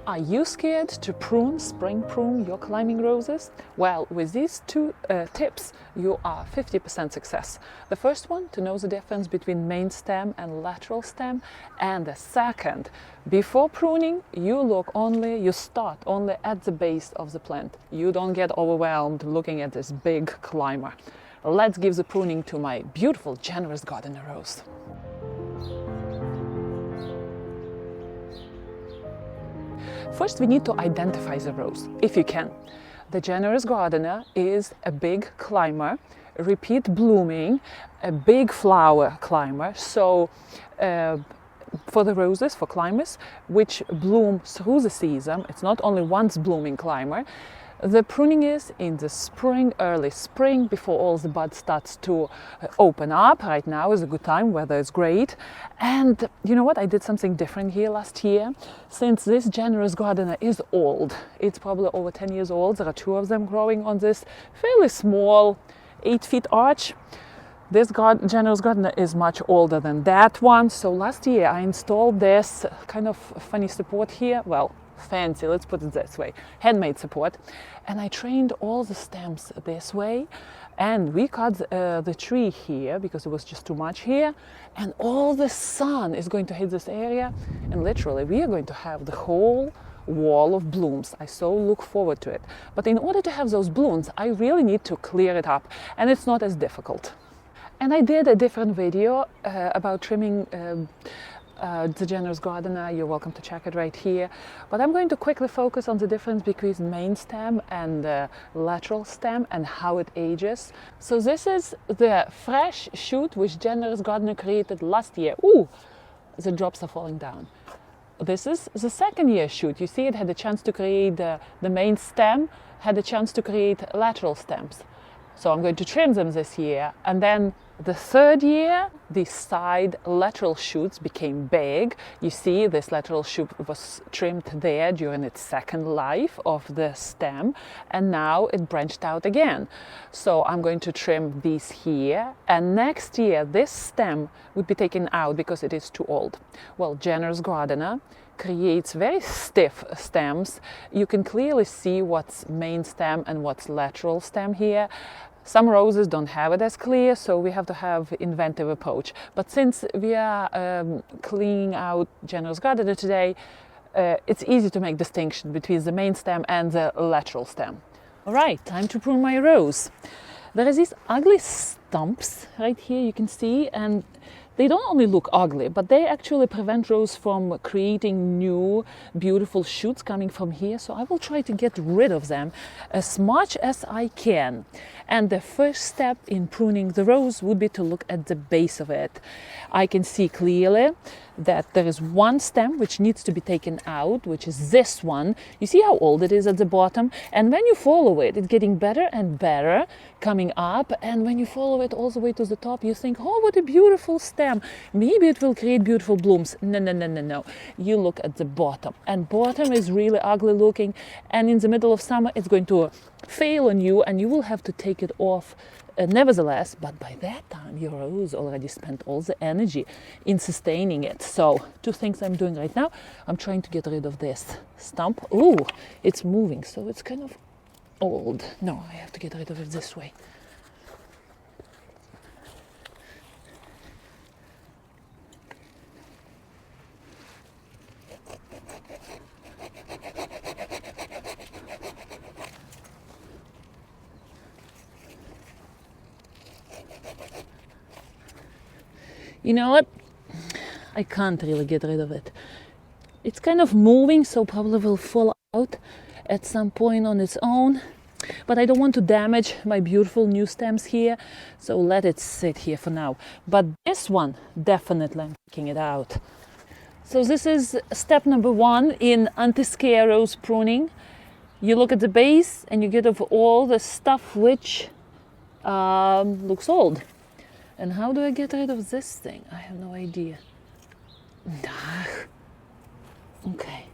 Are you scared to prune, spring prune your climbing roses? Well, with these two tips, you are 50% success. The first one, to know the difference between main stem and lateral stem. And the second, before pruning, you start only at the base of the plant. You don't get overwhelmed looking at this big climber. Let's give the pruning to my beautiful, generous gardener rose. First, we need to identify the rose, if you can. The generous gardener is a big climber, repeat blooming, a big flower climber. So for the roses, for climbers, which bloom through the season, it's not only once blooming climber. The pruning is in the spring, early spring, before all the bud starts to open up. Right now is a good time, weather is great. And you know what, I did something different here last year. Since this generous gardener is old, it's probably over 10 years old, there are two of them growing on this fairly small 8-foot arch. This generous gardener is much older than that one. So last year I installed this kind of funny support here. Well, fancy, let's put it this way, handmade support, and I trained all the stems this way, and we cut the tree here because it was just too much here, and all the sun is going to hit this area, and literally we are going to have the whole wall of blooms. I so look forward to it. But in order to have those blooms, I really need to clear it up, and it's not as difficult. And I did a different video about trimming the generous gardener. You're welcome to check it right here. But I'm going to quickly focus on the difference between main stem and the lateral stem and how it ages. So this is the fresh shoot which generous gardener created last year. Ooh, the drops are falling down. This is the second year shoot. You see, it had a chance to create the main stem, had a chance to create lateral stems. So I'm going to trim them this year, and then the third year, the side lateral shoots became big. You see, this lateral shoot was trimmed there during its second life of the stem, and now it branched out again. So I'm going to trim these here, and next year this stem would be taken out because it is too old. Well, generous gardener creates very stiff stems. You can clearly see what's main stem and what's lateral stem here. Some roses don't have it as clear, so we have to have inventive approach. But since we are cleaning out generous gardener today, it's easy to make distinction between the main stem and the lateral stem. All right, time to prune my rose. There are these ugly stumps right here, you can see, and they don't only look ugly, but they actually prevent rose from creating new beautiful shoots coming from here. So I will try to get rid of them as much as I can. And the first step in pruning the rose would be to look at the base of it. I can see clearly that there is one stem which needs to be taken out, which is this one. You see how old it is at the bottom? And when you follow it, it's getting better and better coming up. And when you follow it all the way to the top, you think, oh, what a beautiful stem. Maybe it will create beautiful blooms. No, no, no, no, no. You look at the bottom, and bottom is really ugly looking. And in the middle of summer, it's going to fail on you, and you will have to take it off nevertheless. But by that time, your rose already spent all the energy in sustaining it. So two things I'm doing right now. I'm trying to get rid of this stump. Ooh, it's moving, so it's kind of old. No, I have to get rid of it this way. You know what? I can't really get rid of it. It's kind of moving, so probably will fall out at some point on its own. But I don't want to damage my beautiful new stems here, so let it sit here for now. But this one, definitely I'm taking it out. So this is step number one in anti-scare rose pruning. You look at the base and you get rid of all the stuff which looks old. And how do I get rid of this thing? I have no idea. Okay.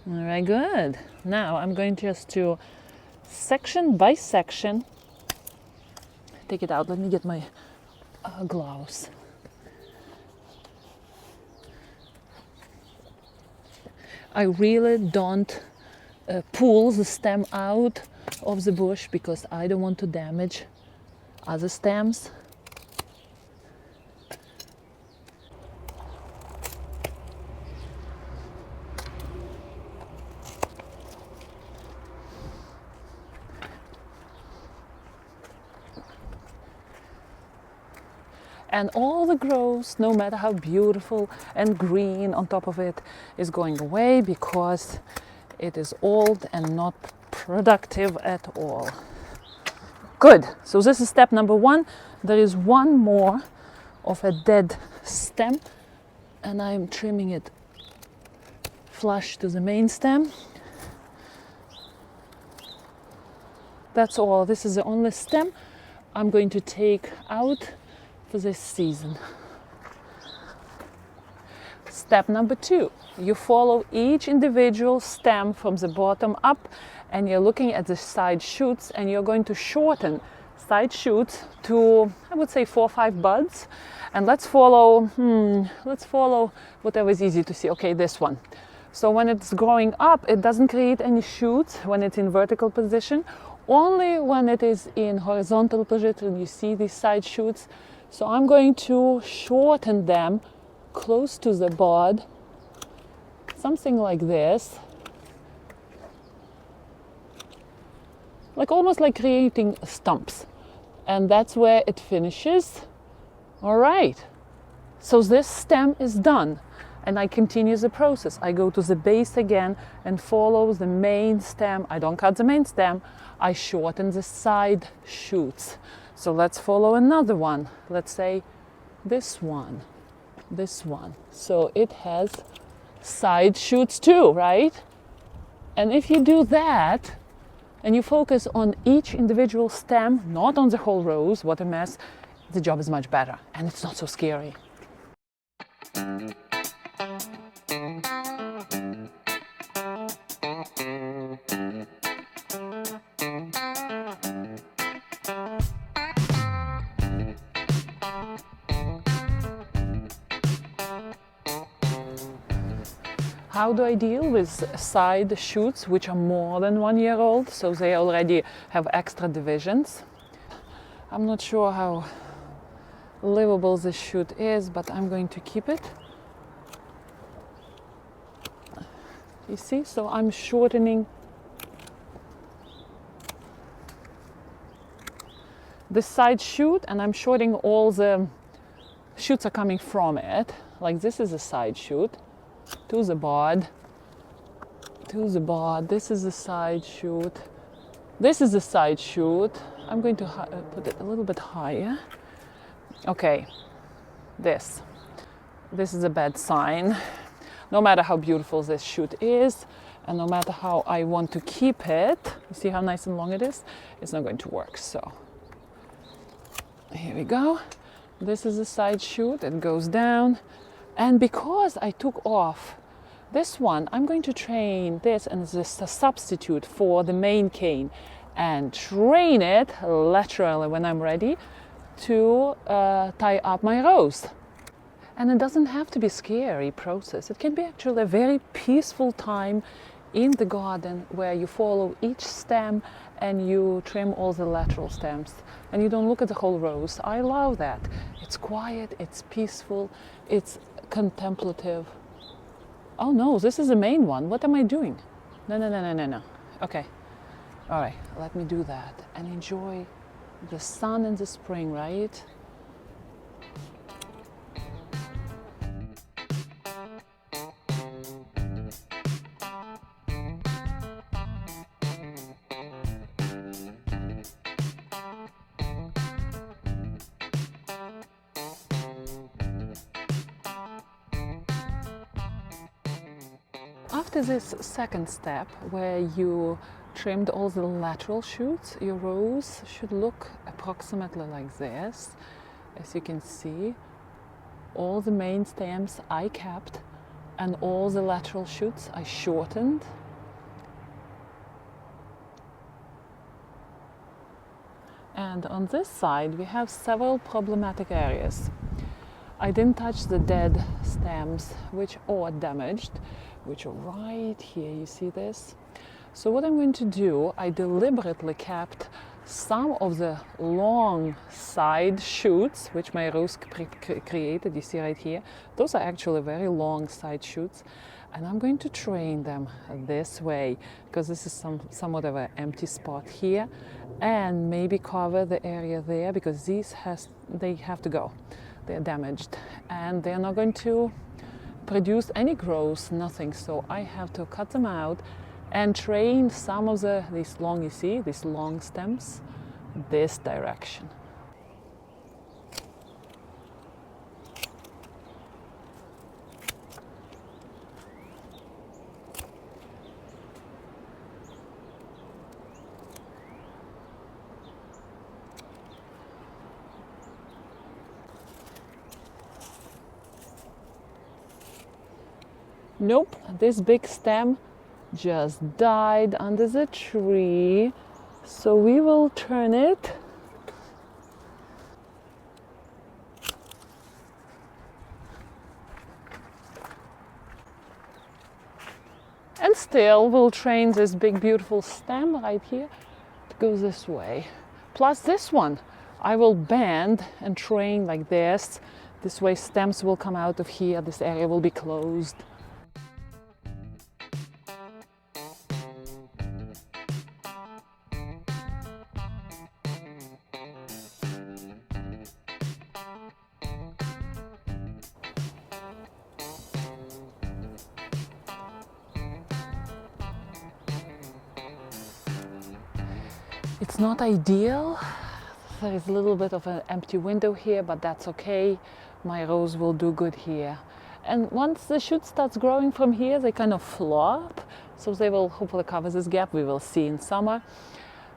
All right, good. Now I'm going just to section by section take it out. Let me get my gloves. I really don't pull the stem out of the bush because I don't want to damage other stems. And all the growth, no matter how beautiful and green on top of it, is going away because it is old and not productive at all. Good. So this is step number one. There is one more of a dead stem, and I'm trimming it flush to the main stem. That's all. This is the only stem I'm going to take out for this season. Step number two, you follow each individual stem from the bottom up, and you're looking at the side shoots, and you're going to shorten side shoots to, I would say, 4 or 5 buds. And let's follow whatever is easy to see. Okay, this one. So when it's growing up, it doesn't create any shoots when it's in vertical position. Only when it is in horizontal position, you see these side shoots. So I'm going to shorten them close to the bud, something like this, like almost like creating stumps, and that's where it finishes. All right, so this stem is done, and I continue the process. I go to the base again and follow the main stem. I don't cut the main stem, I shorten the side shoots. So let's follow another one. Let's say this one. So it has side shoots too, right? And if you do that, and you focus on each individual stem, not on the whole rows, what a mess, the job is much better, and it's not so scary. How do I deal with side shoots which are more than 1 year old, so they already have extra divisions? I'm not sure how livable this shoot is, but I'm going to keep it. You see, so I'm shortening the side shoot, and I'm shortening all the shoots are coming from it. Like this is a side shoot. To the bud, this is the side shoot, this is the side shoot. I'm going to put it a little bit higher. Okay, this is a bad sign. No matter how beautiful this shoot is, and no matter how I want to keep it, you see how nice and long it is? It's not going to work, so here we go. This is the side shoot, it goes down. And because I took off this one, I'm going to train this and this a substitute for the main cane and train it laterally when I'm ready to tie up my rows. And it doesn't have to be a scary process. It can be actually a very peaceful time in the garden where you follow each stem and you trim all the lateral stems and you don't look at the whole rows. I love that. It's quiet, it's peaceful, it's contemplative. Oh no, this is the main one. What am I doing? No. Okay. All right, let me do that and enjoy the sun in the spring, right? After this second step, where you trimmed all the lateral shoots, your rows should look approximately like this. As you can see, all the main stems I kept, and all the lateral shoots I shortened. And on this side we have several problematic areas. I didn't touch the dead stems which are damaged, which are right here, you see this? So what I'm going to do, I deliberately kept some of the long side shoots which my rose created, you see right here. Those are actually very long side shoots, and I'm going to train them this way because this is somewhat of an empty spot here, and maybe cover the area there because they have to go. They're damaged and they're not going to produce any growth, nothing. So I have to cut them out and train some of these long, you see, these long stems this direction. Nope, this big stem just died under the tree, so we will turn it. And still we'll train this big beautiful stem right here to go this way. Plus this one I will bend and train like this. This way stems will come out of here, this area will be closed. It's not ideal. There is a little bit of an empty window here, but that's okay. My rose will do good here. And once the shoot starts growing from here, they kind of flop. So they will hopefully cover this gap. We will see in summer.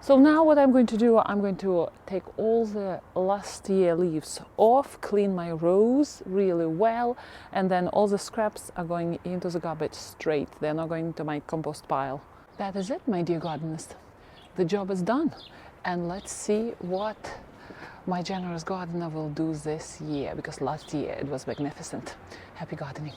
So now what I'm going to do, I'm going to take all the last year leaves off, clean my rose really well, and then all the scraps are going into the garbage straight. They're not going to my compost pile. That is it, my dear gardeners. The job is done, and let's see what my generous gardener will do this year, because last year it was magnificent. Happy gardening!